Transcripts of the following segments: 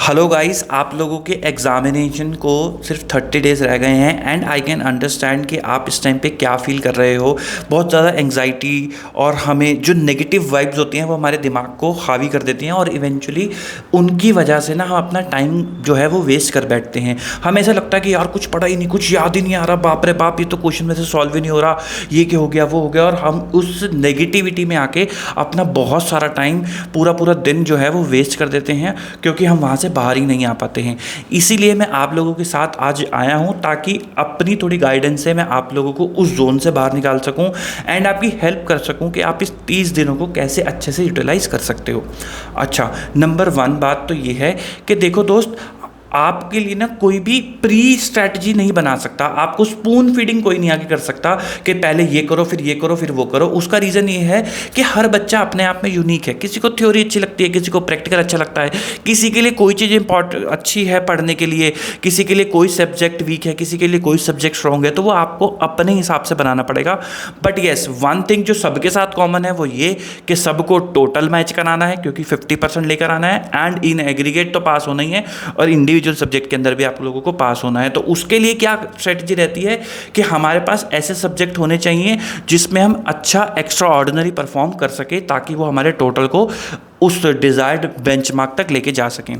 Hello guys, आप लोगों के एग्ज़ामिनेशन को सिर्फ 30 डेज़ रह गए हैं एंड आई कैन अंडरस्टैंड कि आप इस टाइम पे क्या फ़ील कर रहे हो। बहुत ज़्यादा एंग्जाइटी और हमें जो नेगेटिव वाइब्स होती हैं वो हमारे दिमाग को हावी कर देती हैं और इवेंचुअली उनकी वजह से ना हम अपना टाइम जो है वो वेस्ट कर बैठते हैं। हमें ऐसा लगता है कि यार कुछ पढ़ा ही नहीं, कुछ याद ही नहीं आ रहा, बाप रे बाप ये तो क्वेश्चन में से सॉल्व ही नहीं हो रहा, ये क्या हो गया वो हो गया, और हम उस नेगेटिविटी में आके अपना बहुत सारा टाइम पूरा पूरा दिन जो है वो वेस्ट कर देते हैं क्योंकि हम वहाँ से बाहर ही नहीं आ पाते हैं। इसीलिए मैं आप लोगों के साथ आज आया हूँ ताकि अपनी थोड़ी गाइडेंस से मैं आप लोगों को उस जोन से बाहर निकाल सकूँ एंड आपकी हेल्प कर सकूँ कि आप इस 30 दिनों को कैसे अच्छे से यूटिलाइज़ कर सकते हो। अच्छा, नंबर 1 बात तो ये है कि देखो दोस्त, आपके लिए ना कोई भी प्री स्ट्रैटेजी नहीं बना सकता। आपको स्पून फीडिंग कोई नहीं आके कर सकता कि पहले ये करो फिर ये करो फिर वो करो। उसका रीज़न ये है कि हर बच्चा अपने आप में यूनिक है। किसी को थ्योरी अच्छी लगती है, किसी को प्रैक्टिकल अच्छा लगता है, किसी के लिए कोई चीज़ अच्छी है पढ़ने के लिए, किसी के लिए कोई सब्जेक्ट वीक है, किसी के लिए कोई सब्जेक्ट स्ट्रॉन्ग है। तो वो आपको अपने हिसाब से बनाना पड़ेगा। बट येस, वन थिंग जो सबके साथ कॉमन है वो ये कि सबको टोटल मैच कराना है क्योंकि 50% लेकर आना है एंड इन एग्रीगेट तो पास होना ही है और इंडिविजुअल सब्जेक्ट के अंदर भी आप लोगों को पास होना है। तो उसके लिए क्या स्ट्रेटजी रहती है कि हमारे पास ऐसे सब्जेक्ट होने चाहिए जिसमें हम अच्छा एक्स्ट्रा ऑर्डिनरी परफॉर्म कर सके ताकि वो हमारे टोटल को उस डिज़ायर्ड बेंचमार्क तक लेके जा सकें।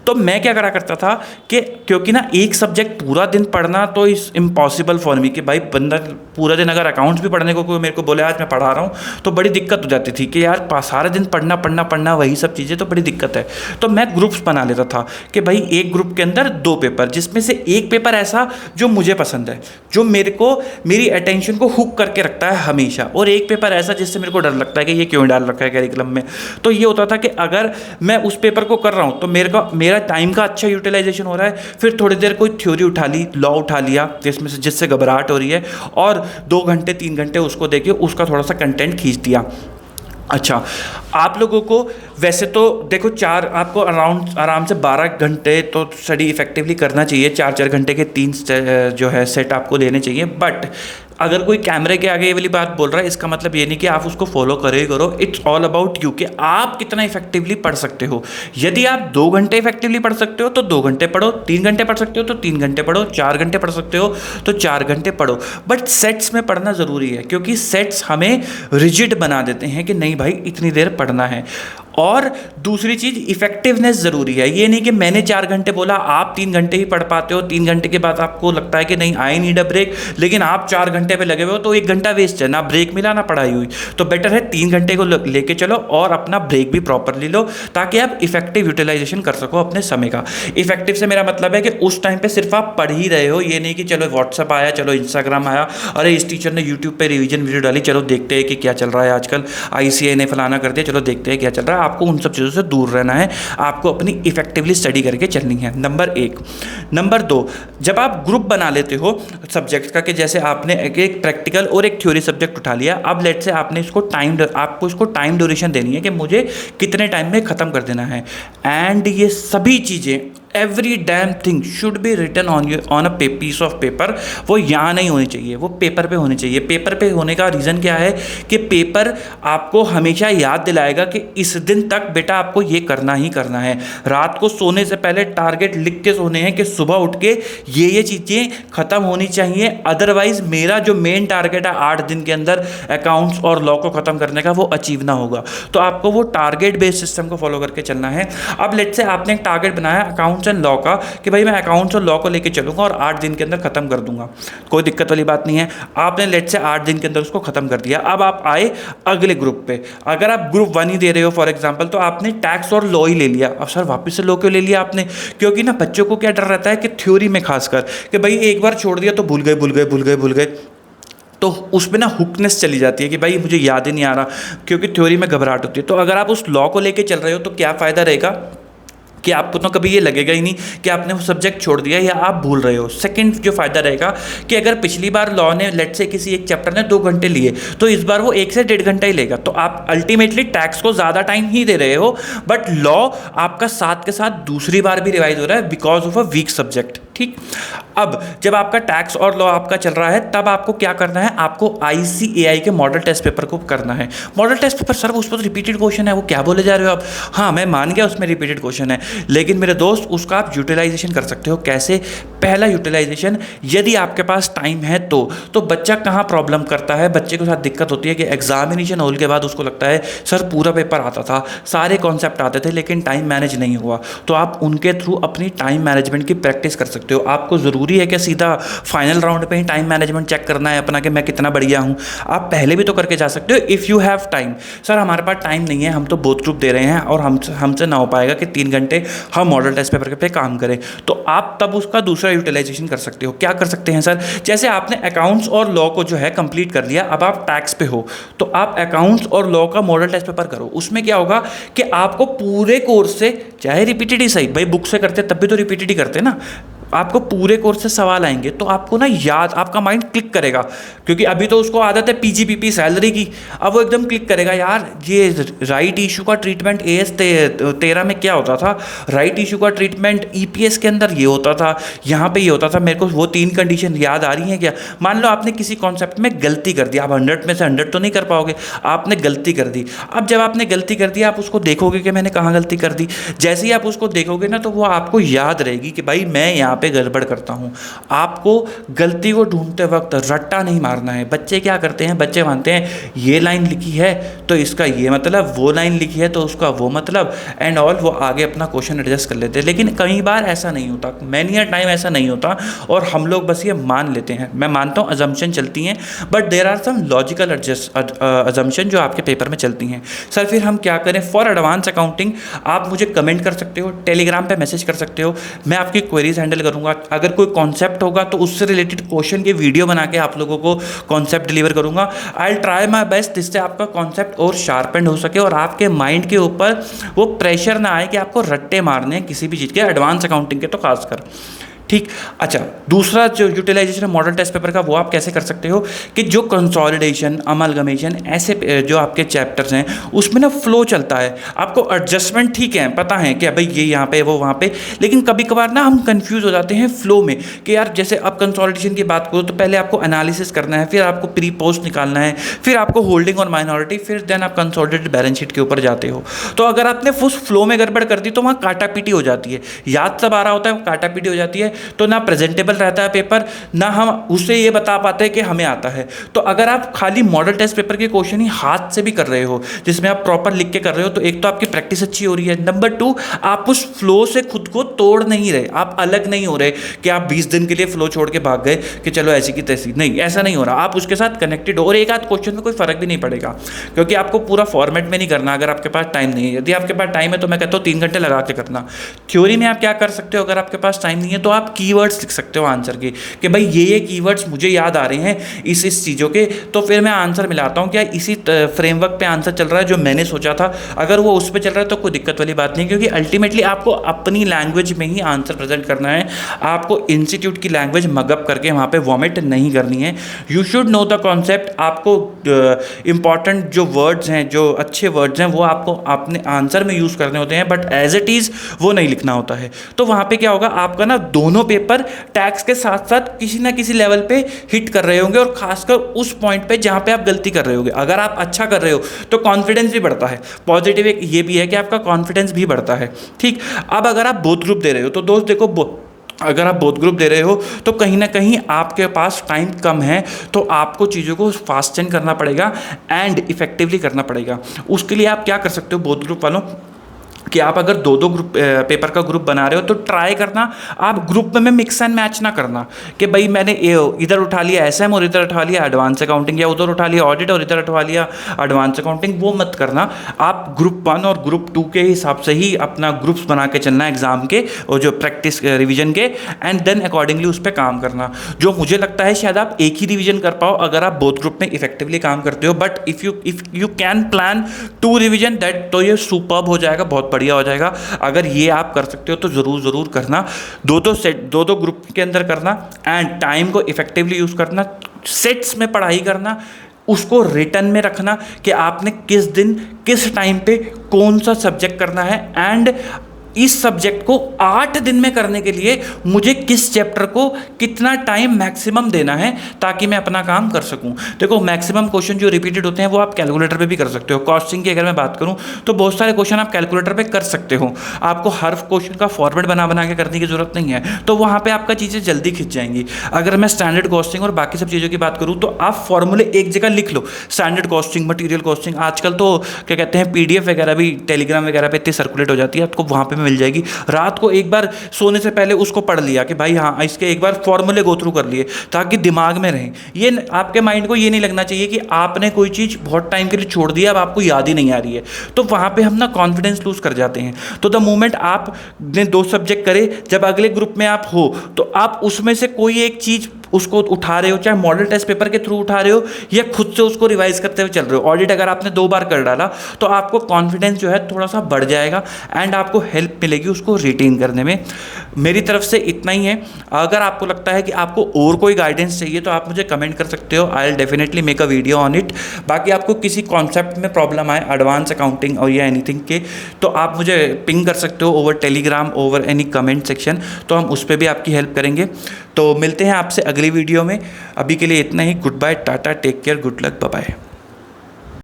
तो मैं क्या करा करता था कि क्योंकि ना एक सब्जेक्ट पूरा दिन पढ़ना तो इस इम्पॉसिबल फॉर मी कि भाई बंदा पूरा दिन अगर अकाउंट्स भी पढ़ने को कोई मेरे को बोले आज मैं पढ़ा रहा हूँ तो बड़ी दिक्कत हो जाती थी कि यार सारा दिन पढ़ना पढ़ना पढ़ना वही सब चीज़ें, तो बड़ी दिक्कत है। तो मैं ग्रुप्स बना लेता था कि भाई एक ग्रुप के अंदर 2 पेपर, जिसमें से एक पेपर ऐसा जो मुझे पसंद है, जो मेरे को मेरी अटेंशन को हुक करके रखता है हमेशा, और एक पेपर ऐसा जिससे मेरे को डर लगता है कि ये क्यों डाल रखा है करिकुलम में। तो ये होता था कि अगर मैं उस पेपर को कर रहा हूँ तो मेरा टाइम का अच्छा यूटिलाइजेशन हो रहा है। फिर थोड़ी देर कोई थ्योरी उठा ली, लॉ उठा लिया जिससे घबराहट हो रही है, और 2 घंटे 3 घंटे उसको देके उसका थोड़ा सा कंटेंट खींच दिया। अच्छा, आप लोगों को वैसे तो देखो आपको अराउंड आराम से 12 घंटे तो स्टडी इफेक्टिवली करना चाहिए। 4-4 घंटे के 3 जो है सेट आपको लेने चाहिए। बट अगर कोई कैमरे के आगे ये वाली बात बोल रहा है, इसका मतलब ये नहीं कि आप उसको फॉलो करो ही करो। इट्स ऑल अबाउट यू कि आप कितना इफेक्टिवली पढ़ सकते हो। यदि आप 2 घंटे इफेक्टिवली पढ़ सकते हो तो 2 घंटे पढ़ो, 3 घंटे पढ़ सकते हो तो 3 घंटे पढ़ो, 4 घंटे पढ़ सकते हो तो 4 घंटे पढ़ो। बट सेट्स में पढ़ना ज़रूरी है क्योंकि सेट्स हमें रिजिड बना देते हैं कि नहीं भाई इतनी देर पढ़ना है। और दूसरी चीज़, इफेक्टिवनेस ज़रूरी है। ये नहीं कि मैंने 4 घंटे बोला, आप 3 घंटे ही पढ़ पाते हो, 3 घंटे के बाद आपको लगता है कि नहीं आई नीड अ ब्रेक, लेकिन आप 4 घंटे पे लगे हुए हो तो 1 घंटा वेस्ट है, ना ब्रेक मिला ना पढ़ाई हुई। तो बेटर है 3 घंटे को लेके चलो और अपना ब्रेक भी प्रॉपरली लो ताकि आप इफेक्टिव यूटिलाइजेशन कर सको अपने समय का। इफेक्टिव से मेरा मतलब है कि उस टाइम पर सिर्फ आप पढ़ ही रहे हो, ये नहीं कि चलो व्हाट्सअप आया, चलो इंस्टाग्राम आया, अरे इस टीचर ने यूट्यूब पर रिविजन वीडियो डाली, चलो देखते हैं कि क्या चल रहा है आजकल, ICAI ने फलाना कर दिया, चलो देखते हैं क्या चल रहा है। आपको उन सब चीज़ों से दूर रहना है, आपको अपनी इफेक्टिवली स्टडी करके चलनी है। नंबर 1। नंबर 2, जब आप ग्रुप बना लेते हो सब्जेक्ट का कि जैसे आपने एक प्रैक्टिकल और एक थ्योरी सब्जेक्ट उठा लिया, अब लेट से आपने आपको इसको टाइम ड्यूरेशन देनी है कि मुझे कितने टाइम में ख़त्म कर देना है। एंड ये सभी चीज़ें every damn thing should be written on a piece of paper. वो यहाँ नहीं होनी चाहिए, वो पेपर पे होनी चाहिए। पेपर पे होने का रीज़न क्या है कि पेपर आपको हमेशा याद दिलाएगा कि इस दिन तक बेटा आपको ये करना ही करना है। रात को सोने से पहले टारगेट लिख के सोने हैं कि सुबह उठ के ये चीज़ें ख़त्म होनी चाहिए, अदरवाइज़ मेरा जो मेन टारगेट है 8 दिन के अंदर अकाउंट्स और लॉ को ख़त्म करने का, वो अचीव ना होगा। तो आपको वो टारगेट बेस्ड सिस्टम को फॉलो करके चलना है। अब लेट से आपने एक टारगेट बनाया अकाउंट्स एंड लॉ का कि भाई मैं अकाउंट्स और लॉ को लेके चलूंगा और 8 दिन के अंदर खत्म कर दूंगा, कोई दिक्कत वाली बात नहीं है। आपने लेट से 8 दिन के अंदर उसको खत्म कर दिया। अब आप आए अगले ग्रुप पे। अगर आप ग्रुप 1 ही दे रहे हो फॉर एग्जांपल, तो आपने टैक्स और लॉ ही ले लिया। अब सर वापस से लॉ क्यों ले लिया आपने? क्योंकि ना बच्चों को क्या डर रहता है कि थ्योरी में खासकर कि भाई एक बार छोड़ दिया तो भूल गए, तो उसमें ना हुकनेस चली जाती है कि भाई मुझे याद ही नहीं आ रहा, क्योंकि थ्योरी में घबराहट होती है। तो अगर आप उस लॉ को लेके चल रहे हो तो क्या फ़ायदा रहेगा कि आपको तो कभी ये लगेगा ही नहीं कि आपने वो सब्जेक्ट छोड़ दिया या आप भूल रहे हो। सेकंड जो फ़ायदा रहेगा कि अगर पिछली बार लॉ ने लेट से किसी एक चैप्टर ने 2 घंटे लिए तो इस बार वो 1 से 1.5 घंटा ही लेगा। तो आप अल्टीमेटली टैक्स को ज़्यादा टाइम ही दे रहे हो, बट लॉ आपका साथ के साथ दूसरी बार भी रिवाइज हो रहा है because of a weak subject. ठीक। अब जब आपका टैक्स और लॉ आपका चल रहा है तब आपको क्या करना है, आपको ICAI के मॉडल टेस्ट पेपर को करना है। मॉडल टेस्ट पेपर सर उस पर तो रिपीटेड क्वेश्चन है, वो क्या बोले जा रहे हो आप? हाँ मैं मान गया उसमें रिपीटेड क्वेश्चन है, लेकिन मेरे दोस्त उसका आप यूटिलाइजेशन कर सकते हो। कैसे? पहला यूटिलाइजेशन, यदि आपके पास टाइम है तो बच्चा कहाँ प्रॉब्लम करता है, बच्चे के साथ दिक्कत होती है कि एग्जामिनेशन होल के बाद उसको लगता है सर पूरा पेपर आता था, सारे कॉन्सेप्ट आते थे, लेकिन टाइम मैनेज नहीं हुआ। तो आप उनके थ्रू अपनी टाइम मैनेजमेंट की प्रैक्टिस कर सकते हो। आपको ज़रूरी है कि सीधा फाइनल राउंड पे ही टाइम मैनेजमेंट चेक करना है अपना कि मैं कितना बढ़िया हूँ? आप पहले भी तो करके जा सकते हो if you have time. Sir हमारे पास टाइम नहीं है, हम तो बोथ ग्रुप दे रहे हैं और हमसे ना हो पाएगा कि 3 घंटे हम मॉडल टेस्ट पेपर पे काम करें, तो आप तब उसका दूसरा यूटिलाइजेशन कर सकते हो। क्या कर सकते हैं सर? जैसे आपने अकाउंट्स और लॉ को जो है कंप्लीट कर लिया, अब आप टैक्स पे हो, तो आप अकाउंट्स और लॉ का मॉडल टेस्ट पेपर करो। उसमें क्या होगा कि आपको पूरे कोर्स से, चाहे रिपीटेड ही सही, भाई बुक से करते तब भी तो रिपीटेड ही करते ना, आपको पूरे कोर्स से सवाल आएंगे तो आपको ना याद, आपका माइंड क्लिक करेगा, क्योंकि अभी तो उसको आदत है PGPP सैलरी की, अब वो एकदम क्लिक करेगा यार ये राइट इशू का ट्रीटमेंट AS 13 में क्या होता था, राइट इशू का ट्रीटमेंट EPS के अंदर ये होता था, यहाँ पे ये होता था, मेरे को वो 3 कंडीशन याद आ रही हैं क्या? मान लो आपने किसी कॉन्सेप्ट में गलती कर दी, आप 100 में से 100 तो नहीं कर पाओगे, आपने गलती कर दी। अब जब आपने गलती कर दी आप उसको देखोगे कि मैंने कहाँ गलती कर दी, जैसे ही आप उसको देखोगे ना तो वो आपको याद रहेगी कि भाई मैं यहाँ पे गड़बड़ करता हूँ। आपको गलती को ढूंढते वक्त रट्टा नहीं मारना है। बच्चे क्या करते हैं, बच्चे मानते हैं ये लाइन लिखी है तो इसका ये मतलब, वो लाइन लिखी है तो उसका वो मतलब, एंड ऑल, वो आगे अपना क्वेश्चन एडजस्ट कर लेते हैं। लेकिन कई बार ऐसा नहीं होता, मैनी अ टाइम ऐसा नहीं होता, और हम लोग बस ये मान लेते हैं। मैं मानता हूँ अजम्पशन चलती हैं, but there are some logical assumption जो आपके पेपर में चलती हैं। सर फिर हम क्या करें? फॉर एडवांस अकाउंटिंग आप मुझे कमेंट कर सकते हो, टेलीग्राम पे मैसेज कर सकते हो, मैं आपकी क्वेरीज हैंडल करूंगा। अगर कोई कॉन्सेप्ट होगा तो उससे रिलेटेड क्वेश्चन के वीडियो बना के आप लोगों को कॉन्सेप्ट डिलीवर करूंगा। I will try my best जिससे आपका कॉन्सेप्ट और शार्पेंड हो सके और आपके माइंड के ऊपर वो प्रेशर ना आए कि आपको रट्टे मारने हैं किसी भी चीज़ के, एडवांस अकाउंटिंग के तो खासकर। ठीक। अच्छा, दूसरा जो यूटिलाइजेशन है मॉडल टेस्ट पेपर का, वो आप कैसे कर सकते हो कि जो कंसोलिडेशन, अमलगमेशन, ऐसे जो आपके चैप्टर्स हैं उसमें ना फ्लो चलता है, आपको एडजस्टमेंट ठीक है पता है कि भाई ये यहाँ पे वो वहाँ पे, लेकिन कभी कभार ना हम कंफ्यूज हो जाते हैं फ्लो में कि यार जैसे अब कंसोलिडेशन की बात करो तो पहले आपको एनालिसिस करना है, फिर आपको प्री पोस्ट निकालना है, फिर आपको होल्डिंग और माइनॉरिटी, फिर देन आप कंसोलिडेटेड बैलेंस शीट के ऊपर जाते हो। तो अगर आपने उस फ्लो में गड़बड़ कर दी तो वहाँ काटा पीटी हो जाती है, याद सब आ रहा होता है, काटा पीटी हो जाती है, तो ना प्रेजेंटेबल रहता है पेपर, ना हम उससे ये बता पाते हैं कि हमें आता है। तो अगर आप खाली मॉडल टेस्ट पेपर के क्वेश्चन ही हाथ से भी कर रहे हो, जिसमें आप प्रॉपर लिख के कर रहे हो, तो एक तो आपकी प्रैक्टिस अच्छी हो रही है, नंबर 2 आप उस फ्लो से खुद को तोड़ नहीं रहे, आप अलग नहीं हो रहे कि आप 20 दिन के लिए फ्लो छोड़ के भाग गए कि चलो ऐसी की तैसी, नहीं ऐसा नहीं हो रहा, आप उसके साथ कनेक्टेड हो और एक आध क्वेश्चन में कोई फर्क भी नहीं पड़ेगा, क्योंकि आपको पूरा फॉर्मेट में नहीं करना अगर आपके पास टाइम नहीं है। यदि आपके पास टाइम है तो मैं कहता हूँ 3 घंटे लगा के करना। थ्योरी में आप क्या कर सकते हो, अगर आपके पास टाइम नहीं है तो आप कीवर्ड्स लिख सकते हो आंसर के कि भाई ये कीवर्ड्स मुझे याद आ रहे हैं इस चीज़ों के, तो फिर मैं आंसर मिलाता हूँ, क्या इसी फ्रेमवर्क पे आंसर चल रहा है जो मैंने सोचा था, अगर वो उस पर चल रहा है तो कोई दिक्कत वाली बात नहीं, क्योंकि अल्टीमेटली आपको अपनी लैंग्वेज में ही आंसर प्रेजेंट करना है, आपको इंस्टीट्यूट की लैंग्वेज मगअप करके वहाँ पे वॉमिट नहीं करनी है। You should know the concept, आपको इंपॉर्टेंट जो वर्ड्स हैं, जो अच्छे वर्ड्स हैं, वो आपको अपने आंसर में यूज़ करने होते हैं, बट एज इट इज़ वो नहीं लिखना होता है। तो वहाँ पे क्या होगा, आपका ना दोनों पेपर टैक्स के साथ साथ किसी ना किसी लेवल पे हिट कर रहे होंगे, और खासकर उस पॉइंट पे जहाँ पे आप गलती कर रहे होगे। अगर आप अच्छा कर रहे हो तो कॉन्फिडेंस भी बढ़ता है, पॉजिटिव एक ये भी है कि आपका कॉन्फिडेंस भी बढ़ता है। ठीक। अब अगर आप बोथ ग्रुप दे रहे हो तो दोस्त देखो, अगर आप बोथ ग्रुप दे रहे हो तो कहीं ना कहीं आपके पास टाइम कम है, तो आपको चीज़ों को फास्ट चेंज करना पड़ेगा एंड इफेक्टिवली करना पड़ेगा। उसके लिए आप क्या कर सकते हो बोथ ग्रुप वालों, कि आप अगर 2-2 ग्रुप पेपर का ग्रुप बना रहे हो तो ट्राई करना आप ग्रुप में मिक्स एंड मैच ना करना कि भाई मैंने इधर उठा लिया एसएम और इधर उठा लिया एडवांस अकाउंटिंग, या उधर उठा लिया ऑडिट और इधर उठा लिया एडवांस अकाउंटिंग, वो मत करना। आप ग्रुप 1 और ग्रुप 2 के हिसाब से ही अपना ग्रुप्स बना के चलना एग्जाम के और जो प्रैक्टिस रिविजन के, एंड देन अकॉर्डिंगली उस पर काम करना। जो मुझे लगता है शायद आप एक ही रिविजन कर पाओ अगर आप बोथ ग्रुप में इफेक्टिवली काम करते हो, but if you can plan 2 revision that, तो ये सुपर्ब हो जाएगा, बहुत बढ़िया हो जाएगा। अगर ये आप कर सकते हो तो ज़रूर करना, 2-2 ग्रुप के अंदर करना, एंड टाइम को इफेक्टिवली यूज़ करना, सेट्स में पढ़ाई करना, उसको रिटर्न में रखना कि आपने किस दिन किस टाइम पे कौन सा सब्जेक्ट करना है, एंड इस सब्जेक्ट को 8 दिन में करने के लिए मुझे किस चैप्टर को कितना टाइम मैक्सिमम देना है ताकि मैं अपना काम कर सकूं। देखो मैक्सिमम क्वेश्चन जो रिपीटेड होते हैं वो आप कैलकुलेटर पे भी कर सकते हो। कॉस्टिंग की अगर मैं बात करूं तो बहुत सारे क्वेश्चन आप कैलकुलेटर पे कर सकते हो, आपको हर क्वेश्चन का फॉर्मेट बना बना के करने की जरूरत नहीं है, तो वहां पे आपका चीज़ें जल्दी खिंच जाएंगी। अगर मैं स्टैंडर्ड कॉस्टिंग और बाकी सब चीज़ों की बात करूं तो आप फॉर्मूले एक जगह लिख लो, स्टैंडर्ड कॉस्टिंग, मटीरियल कॉस्टिंग। आजकल तो क्या कहते हैं पीडीएफ वगैरह भी टेलीग्राम वगैरह पे इतनी सर्कुलेट हो जाती है, आपको वहाँ पे मिल जाएगी। रात को एक बार सोने से पहले उसको पढ़ लिया कि भाई हाँ इसके एक बार फॉर्मूले गो थ्रू कर लिए ताकि दिमाग में रहें। ये आपके माइंड को ये नहीं लगना चाहिए कि आपने कोई चीज़ बहुत टाइम के लिए छोड़ दिया, अब आपको याद ही नहीं आ रही है, तो वहाँ पे हम ना कॉन्फिडेंस लूज कर जाते हैं। तो द मोमेंट आपने 2 सब्जेक्ट करे, जब अगले ग्रुप में आप हो तो आप उसमें से कोई एक चीज़ उसको उठा रहे हो, चाहे मॉडल टेस्ट पेपर के थ्रू उठा रहे हो या खुद से उसको रिवाइज करते हुए चल रहे हो। ऑडिट अगर आपने 2 बार कर डाला तो आपको कॉन्फिडेंस जो है थोड़ा सा बढ़ जाएगा एंड आपको हेल्प मिलेगी उसको रिटेन करने में। मेरी तरफ से इतना ही है। अगर आपको लगता है कि आपको और कोई गाइडेंस चाहिए तो आप मुझे कमेंट कर सकते हो, I will definitely make a video on it. बाकी आपको किसी कॉन्सेप्ट में प्रॉब्लम आए एडवांस अकाउंटिंग और या एनीथिंग के, तो आप मुझे पिंग कर सकते हो over Telegram, over any comment section, तो हम उस पर भी आपकी हेल्प करेंगे। तो मिलते हैं आपसे अगली वीडियो में। अभी के लिए इतना ही। Good bye, tata, take care, good luck, bye bye.